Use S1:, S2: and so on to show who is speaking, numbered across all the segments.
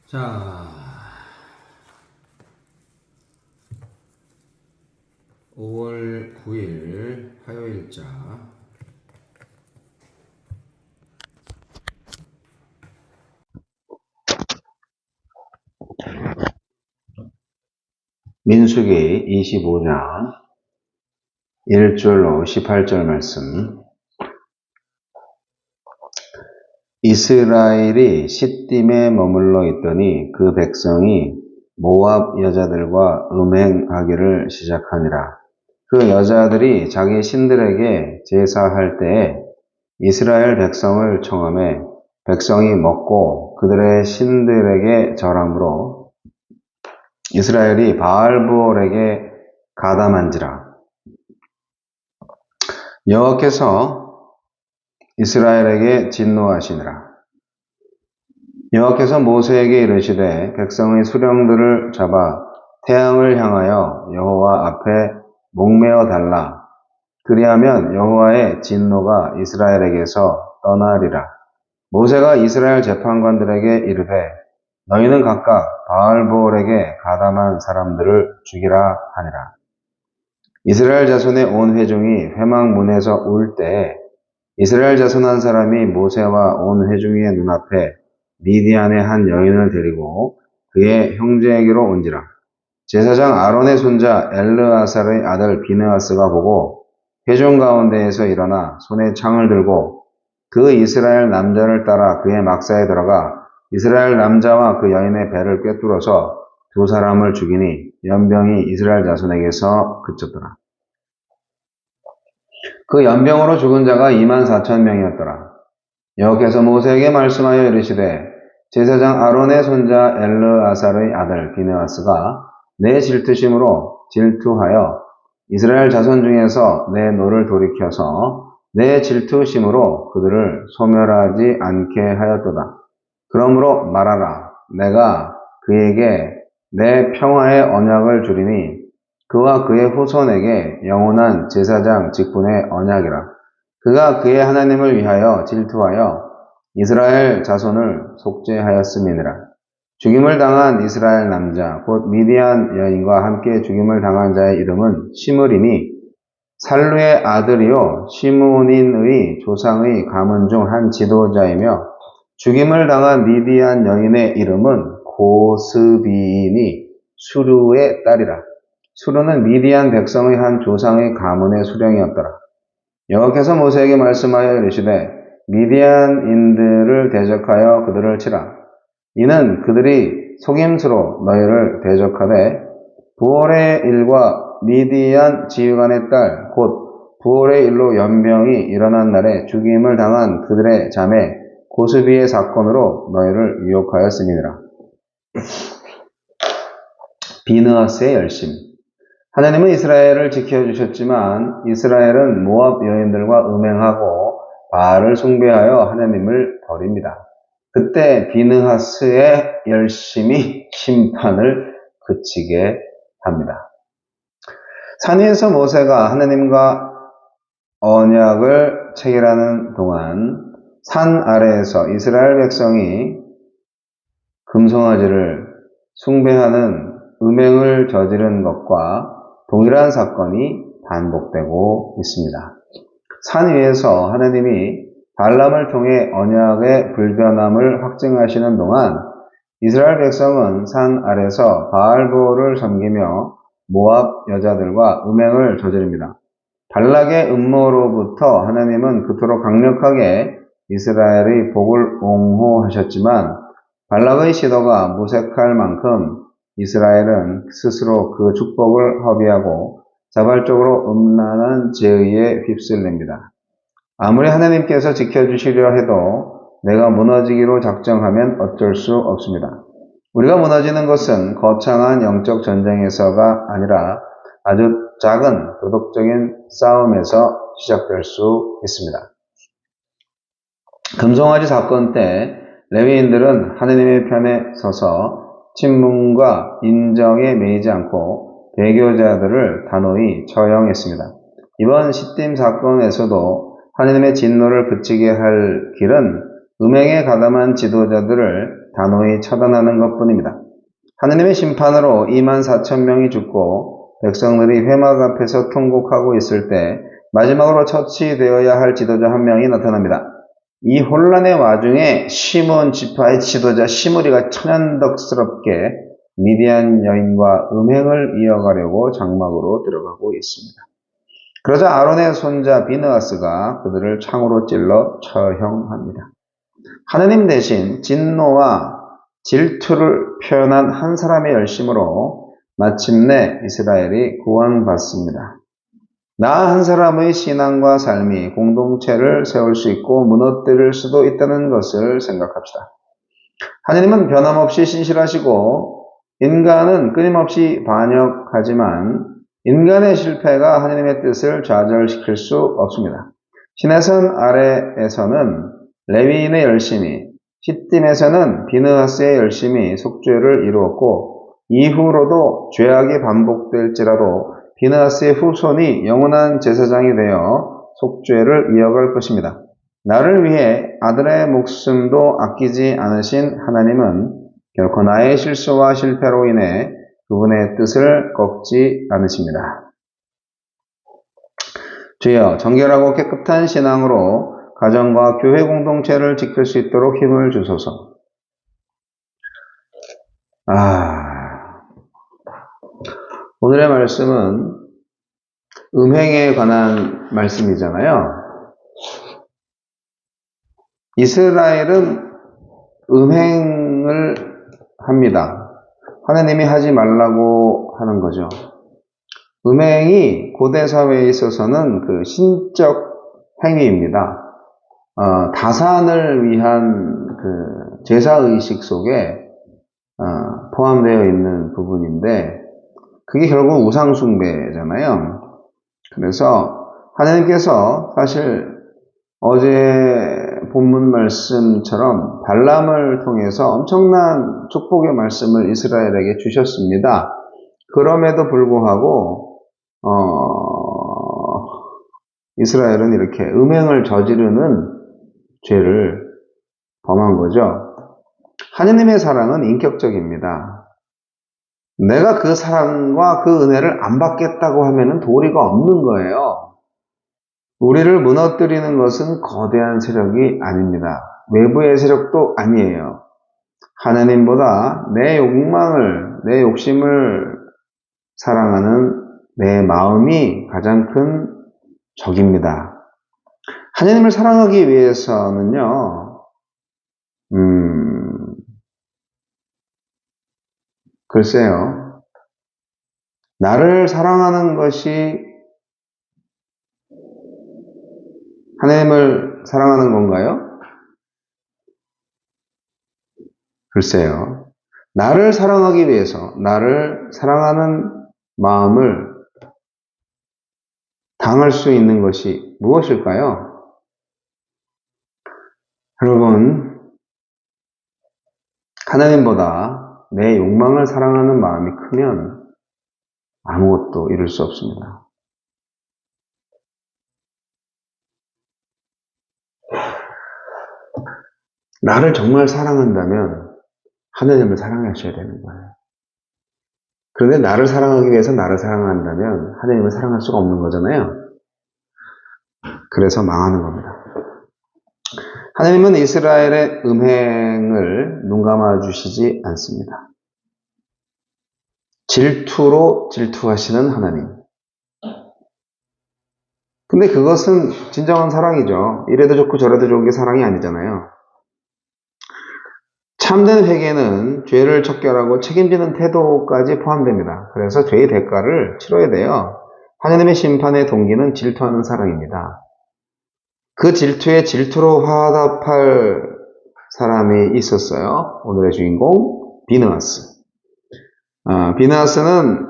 S1: 자, 5월 9일 화요일자. 민수기 25장 1절로 18절 말씀. 이스라엘이 시딤에 머물러 있더니 그 백성이 모압 여자들과 음행하기를 시작하니라. 그 여자들이 자기 신들에게 제사할 때에 이스라엘 백성을 청하매 백성이 먹고 그들의 신들에게 절함으로 이스라엘이 바알브올에게 가담한지라. 여호와께서 이스라엘에게 진노하시니라. 여호와께서 모세에게 이르시되 백성의 수령들을 잡아 태양을 향하여 여호와 앞에 목매어 달라. 그리하면 여호와의 진노가 이스라엘에게서 떠나리라. 모세가 이스라엘 재판관들에게 이르되 너희는 각각 바알브올에게 가담한 사람들을 죽이라 하니라. 이스라엘 자손의 온 회중이 회막문에서 울 때에 이스라엘 자손 한 사람이 모세와 온 회중의 눈앞에 미디안의 한 여인을 데리고 그의 형제에게로 온지라. 제사장 아론의 손자 엘르아살의 아들 비느하스가 보고 회중 가운데에서 일어나 손에 창을 들고 그 이스라엘 남자를 따라 그의 막사에 들어가 이스라엘 남자와 그 여인의 배를 꿰뚫어서 두 사람을 죽이니 연병이 이스라엘 자손에게서 그쳤더라. 그 연병으로 죽은 자가 24,000명이었더라. 여호와께서 모세에게 말씀하여 이르시되 제사장 아론의 손자 엘르아살의 아들 비느하스가 내 질투심으로 질투하여 이스라엘 자손 중에서 내 노를 돌이켜서 내 질투심으로 그들을 소멸하지 않게 하였도다. 그러므로 말하라. 내가 그에게 내 평화의 언약을 주리니 그와 그의 후손에게 영원한 제사장 직분의 언약이라. 그가 그의 하나님을 위하여 질투하여 이스라엘 자손을 속죄하였음이니라. 죽임을 당한 이스라엘 남자 곧 미디안 여인과 함께 죽임을 당한 자의 이름은 시므리니 살루의 아들이요 시므온인의 조상의 가문 중 한 지도자이며 죽임을 당한 미디안 여인의 이름은 고스비이니 수르의 딸이라. 수르는 미디안 백성의 한 조상의 가문의 수령이었더라. 여호와께서 모세에게 말씀하여 이르시되 미디안인들을 대적하여 그들을 치라. 이는 그들이 속임수로 너희를 대적하되 부올의 일과 미디안 지휘관의 딸 곧 부올의 일로 연병이 일어난 날에 죽임을 당한 그들의 자매 고스비의 사건으로 너희를 유혹하였음이니라. 비느하스의 열심. 하나님은 이스라엘을 지켜주셨지만 이스라엘은 모압 여인들과 음행하고 바알을 숭배하여 하나님을 버립니다. 그때 비느하스의 열심이 심판을 그치게 합니다. 산 위에서 모세가 하나님과 언약을 체결하는 동안 산 아래에서 이스라엘 백성이 금송아지를 숭배하는 음행을 저지른 것과 동일한 사건이 반복되고 있습니다. 산 위에서 하나님이 발람을 통해 언약의 불변함을 확증하시는 동안 이스라엘 백성은 산 아래서 바알브올을 섬기며 모압 여자들과 음행을 저지릅니다. 발락의 음모로부터 하나님은 그토록 강력하게 이스라엘의 복을 옹호하셨지만 발락의 시도가 무색할 만큼 이스라엘은 스스로 그 축복을 허비하고 자발적으로 음란한 죄의에 휩쓸립니다. 아무리 하나님께서 지켜주시려 해도 내가 무너지기로 작정하면 어쩔 수 없습니다. 우리가 무너지는 것은 거창한 영적 전쟁에서가 아니라 아주 작은 도덕적인 싸움에서 시작될 수 있습니다. 금송아지 사건 때 레위인들은 하나님의 편에 서서 친문과 인정에 매이지 않고 배교자들을 단호히 처형했습니다. 이번 시딤 사건에서도 하나님의 진노를 그치게 할 길은 음행에 가담한 지도자들을 단호히 처단하는 것뿐입니다. 하느님의 심판으로 24,000명이 죽고 백성들이 회막 앞에서 통곡하고 있을 때 마지막으로 처치되어야 할 지도자 한 명이 나타납니다. 이 혼란의 와중에 시므온 지파의 지도자 시므리가 천연덕스럽게 미디안 여인과 음행을 이어가려고 장막으로 들어가고 있습니다. 그러자 아론의 손자 비느하스가 그들을 창으로 찔러 처형합니다. 하느님 대신 진노와 질투를 표현한 한 사람의 열심으로 마침내 이스라엘이 구원받습니다. 나 한 사람의 신앙과 삶이 공동체를 세울 수 있고 무너뜨릴 수도 있다는 것을 생각합시다. 하느님은 변함없이 신실하시고 인간은 끊임없이 반역하지만 인간의 실패가 하느님의 뜻을 좌절시킬 수 없습니다. 시내산 아래에서는 레위인의 열심이, 시딤에서는 비느하스의 열심이 속죄를 이루었고 이후로도 죄악이 반복될지라도 비느하스의 후손이 영원한 제사장이 되어 속죄를 이어갈 것입니다. 나를 위해 아들의 목숨도 아끼지 않으신 하나님은 결코 나의 실수와 실패로 인해 그분의 뜻을 꺾지 않으십니다. 주여, 정결하고 깨끗한 신앙으로 가정과 교회 공동체를 지킬 수 있도록 힘을 주소서. 오늘의 말씀은 음행에 관한 말씀이잖아요. 이스라엘은 음행을 합니다. 하나님이 하지 말라고 하는 거죠. 음행이 고대 사회에 있어서는 그 신적 행위입니다. 다산을 위한 그 제사의식 속에 포함되어 있는 부분인데 그게 결국 우상숭배잖아요. 그래서 하나님께서 사실 어제 본문 말씀처럼 발람을 통해서 엄청난 축복의 말씀을 이스라엘에게 주셨습니다. 그럼에도 불구하고 이스라엘은 이렇게 음행을 저지르는 죄를 범한 거죠. 하느님의 사랑은 인격적입니다. 내가 그 사랑과 그 은혜를 안 받겠다고 하면은 도리가 없는 거예요. 우리를 무너뜨리는 것은 거대한 세력이 아닙니다. 외부의 세력도 아니에요. 하나님보다 내 욕망을, 내 욕심을 사랑하는 내 마음이 가장 큰 적입니다. 하나님을 사랑하기 위해서는요, 글쎄요, 나를 사랑하는 것이 하나님을 사랑하는 건가요? 글쎄요. 나를 사랑하기 위해서 나를 사랑하는 마음을 당할 수 있는 것이 무엇일까요? 여러분, 하나님보다 내 욕망을 사랑하는 마음이 크면 아무것도 이룰 수 없습니다. 나를 정말 사랑한다면 하나님을 사랑하셔야 되는 거예요. 그런데 나를 사랑하기 위해서 나를 사랑한다면 하나님을 사랑할 수가 없는 거잖아요. 그래서 망하는 겁니다. 하나님은 이스라엘의 음행을 눈감아 주시지 않습니다. 질투로 질투하시는 하나님. 근데 그것은 진정한 사랑이죠. 이래도 좋고 저래도 좋은 게 사랑이 아니잖아요. 참된 회개는 죄를 척결하고 책임지는 태도까지 포함됩니다. 그래서 죄의 대가를 치러야 돼요. 하나님의 심판의 동기는 질투하는 사랑입니다. 그 질투에 질투로 화답할 사람이 있었어요. 오늘의 주인공 비느하스. 비느하스는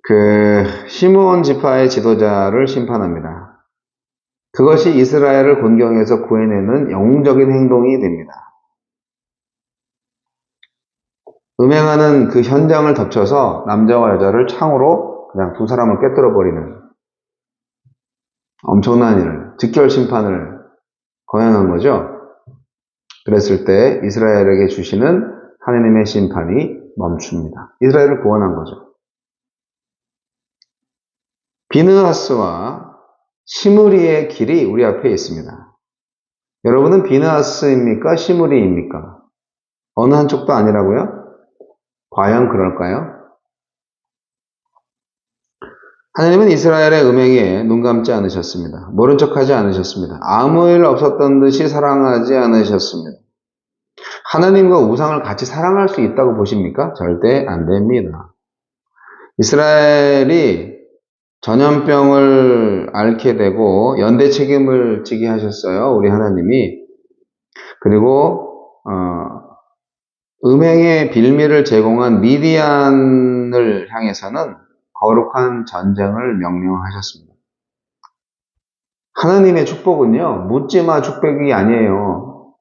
S1: 그 시므온 지파의 지도자를 심판합니다. 그것이 이스라엘을 곤경에서 구해내는 영웅적인 행동이 됩니다. 음행하는 그 현장을 덮쳐서 남자와 여자를 창으로 그냥 두 사람을 꿰뚫어 버리는 엄청난 일을, 즉결 심판을 거행한 거죠. 그랬을 때 이스라엘에게 주시는 하나님의 심판이 멈춥니다. 이스라엘을 구원한 거죠. 비느하스와 시므리의 길이 우리 앞에 있습니다. 여러분은 비느하스입니까? 시므리입니까? 어느 한쪽도 아니라고요? 과연 그럴까요? 하나님은 이스라엘의 음행에 눈 감지 않으셨습니다. 모른 척하지 않으셨습니다. 아무 일 없었던 듯이 사랑하지 않으셨습니다. 하나님과 우상을 같이 사랑할 수 있다고 보십니까? 절대 안 됩니다. 이스라엘이 전염병을 앓게 되고 연대 책임을 지게 하셨어요. 우리 하나님이. 그리고 음행의 빌미를 제공한 미디안을 향해서는 거룩한 전쟁을 명령하셨습니다. 하나님의 축복은요, 묻지마 축복이 아니에요.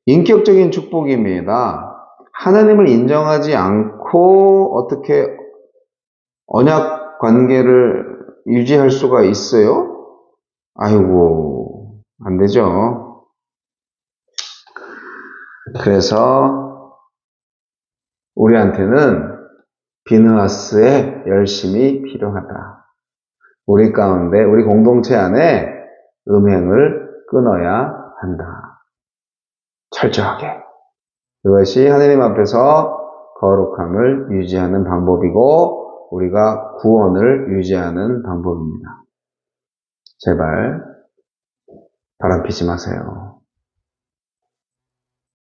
S1: 인격적인 축복입니다. 하나님을 인정하지 않고 어떻게 언약 관계를 유지할 수가 있어요? 아이고, 안 되죠. 그래서 우리한테는 비느하스의 열심이 필요하다. 우리 가운데, 우리 공동체 안에 음행을 끊어야 한다. 철저하게. 그것이 하나님 앞에서 거룩함을 유지하는 방법이고 우리가 구원을 유지하는 방법입니다. 제발 바람 피지 마세요.